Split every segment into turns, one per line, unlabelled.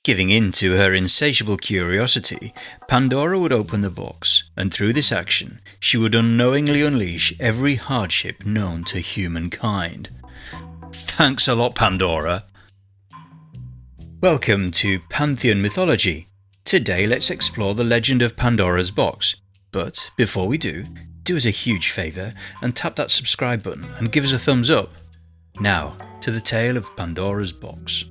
Giving in to her insatiable curiosity, Pandora would open the box, and through this action, she would unknowingly unleash every hardship known to humankind. Thanks a lot, Pandora! Welcome to Pantheon Mythology. Today let's explore the legend of Pandora's box. But before we do us a huge favour and tap that subscribe button and give us a thumbs up. Now, to the tale of Pandora's box.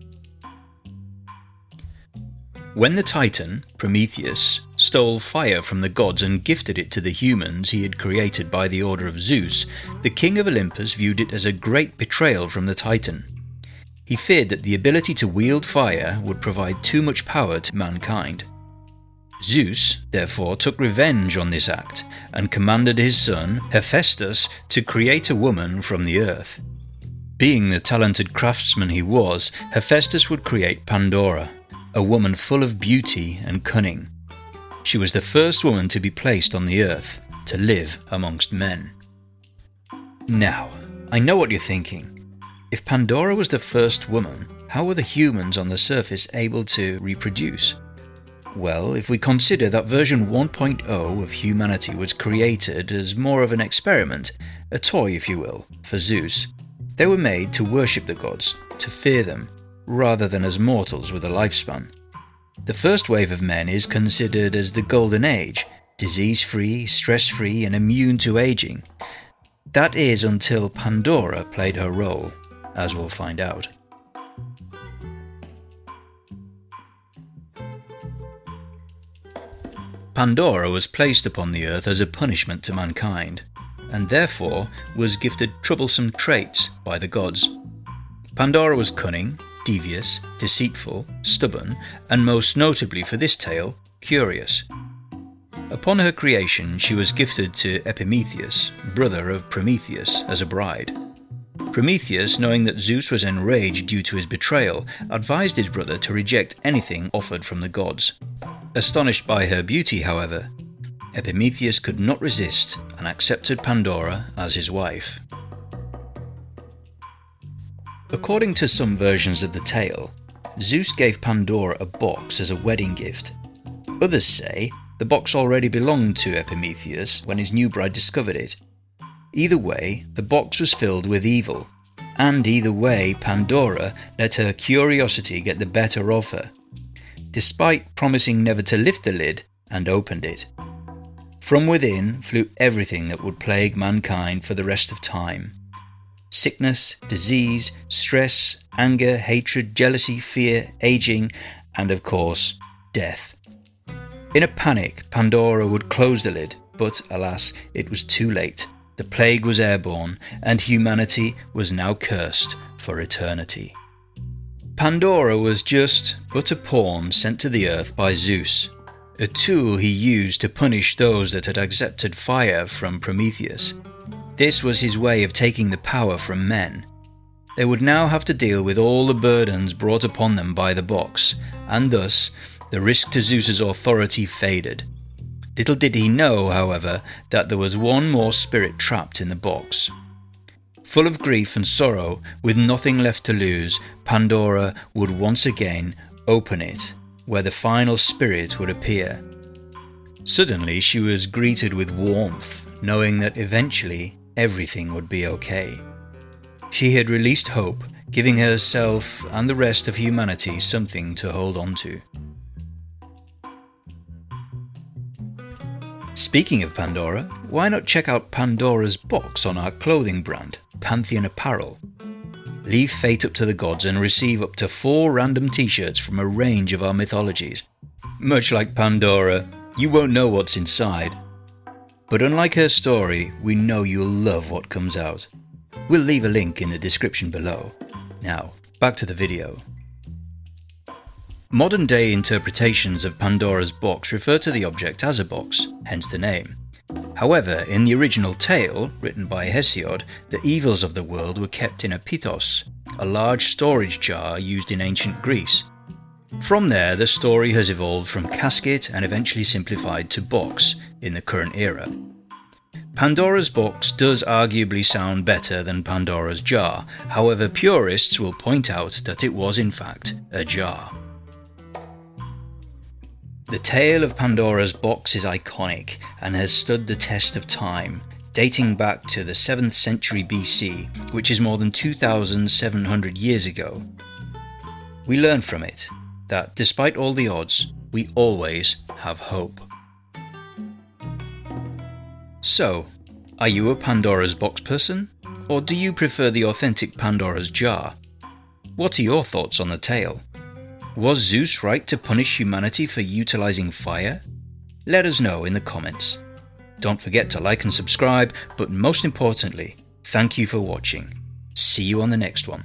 When the Titan, Prometheus, stole fire from the gods and gifted it to the humans he had created by the order of Zeus, the king of Olympus viewed it as a great betrayal from the Titan. He feared that the ability to wield fire would provide too much power to mankind. Zeus, therefore, took revenge on this act and commanded his son, Hephaestus, to create a woman from the earth. Being the talented craftsman he was, Hephaestus would create Pandora, a woman full of beauty and cunning. She was the first woman to be placed on the earth, to live amongst men. Now, I know what you're thinking. If Pandora was the first woman, how were the humans on the surface able to reproduce? Well, if we consider that version 1.0 of humanity was created as more of an experiment, a toy if you will, for Zeus, they were made to worship the gods, to fear them, rather than as mortals with a lifespan. The first wave of men is considered as the golden age, disease-free, stress-free and immune to aging. That is until Pandora played her role, as we'll find out. Pandora was placed upon the earth as a punishment to mankind, and therefore was gifted troublesome traits by the gods. Pandora was cunning, devious, deceitful, stubborn, and most notably for this tale, curious. Upon her creation, she was gifted to Epimetheus, brother of Prometheus, as a bride. Prometheus, knowing that Zeus was enraged due to his betrayal, advised his brother to reject anything offered from the gods. Astonished by her beauty, however, Epimetheus could not resist and accepted Pandora as his wife. According to some versions of the tale, Zeus gave Pandora a box as a wedding gift. Others say the box already belonged to Epimetheus when his new bride discovered it. Either way, the box was filled with evil, and either way Pandora let her curiosity get the better of her, despite promising never to lift the lid, and opened it. From within flew everything that would plague mankind for the rest of time. Sickness, disease, stress, anger, hatred, jealousy, fear, aging, and of course, death. In a panic, Pandora would close the lid, but alas, it was too late. The plague was airborne, and humanity was now cursed for eternity. Pandora was just but a pawn sent to the earth by Zeus, a tool he used to punish those that had accepted fire from Prometheus. This was his way of taking the power from men. They would now have to deal with all the burdens brought upon them by the box, and thus the risk to Zeus's authority faded. Little did he know, however, that there was one more spirit trapped in the box. Full of grief and sorrow, with nothing left to lose, Pandora would once again open it, where the final spirit would appear. Suddenly she was greeted with warmth, knowing that eventually everything would be okay. She had released hope, giving herself and the rest of humanity something to hold on to. Speaking of Pandora, why not check out Pandora's box on our clothing brand, Pantheon Apparel? Leave fate up to the gods and receive up to 4 random t-shirts from a range of our mythologies. Much like Pandora, you won't know what's inside. But unlike her story, we know you'll love what comes out. We'll leave a link in the description below. Now, back to the video. Modern-day interpretations of Pandora's box refer to the object as a box, hence the name. However, in the original tale, written by Hesiod, the evils of the world were kept in a pithos, a large storage jar used in ancient Greece. From there, the story has evolved from casket and eventually simplified to box in the current era. Pandora's box does arguably sound better than Pandora's jar, however purists will point out that it was in fact a jar. The tale of Pandora's box is iconic and has stood the test of time, dating back to the 7th century BC, which is more than 2,700 years ago. We learn from it that despite all the odds, we always have hope. So, are you a Pandora's box person? Or do you prefer the authentic Pandora's jar? What are your thoughts on the tale? Was Zeus right to punish humanity for utilizing fire? Let us know in the comments. Don't forget to like and subscribe, but most importantly, thank you for watching. See you on the next one.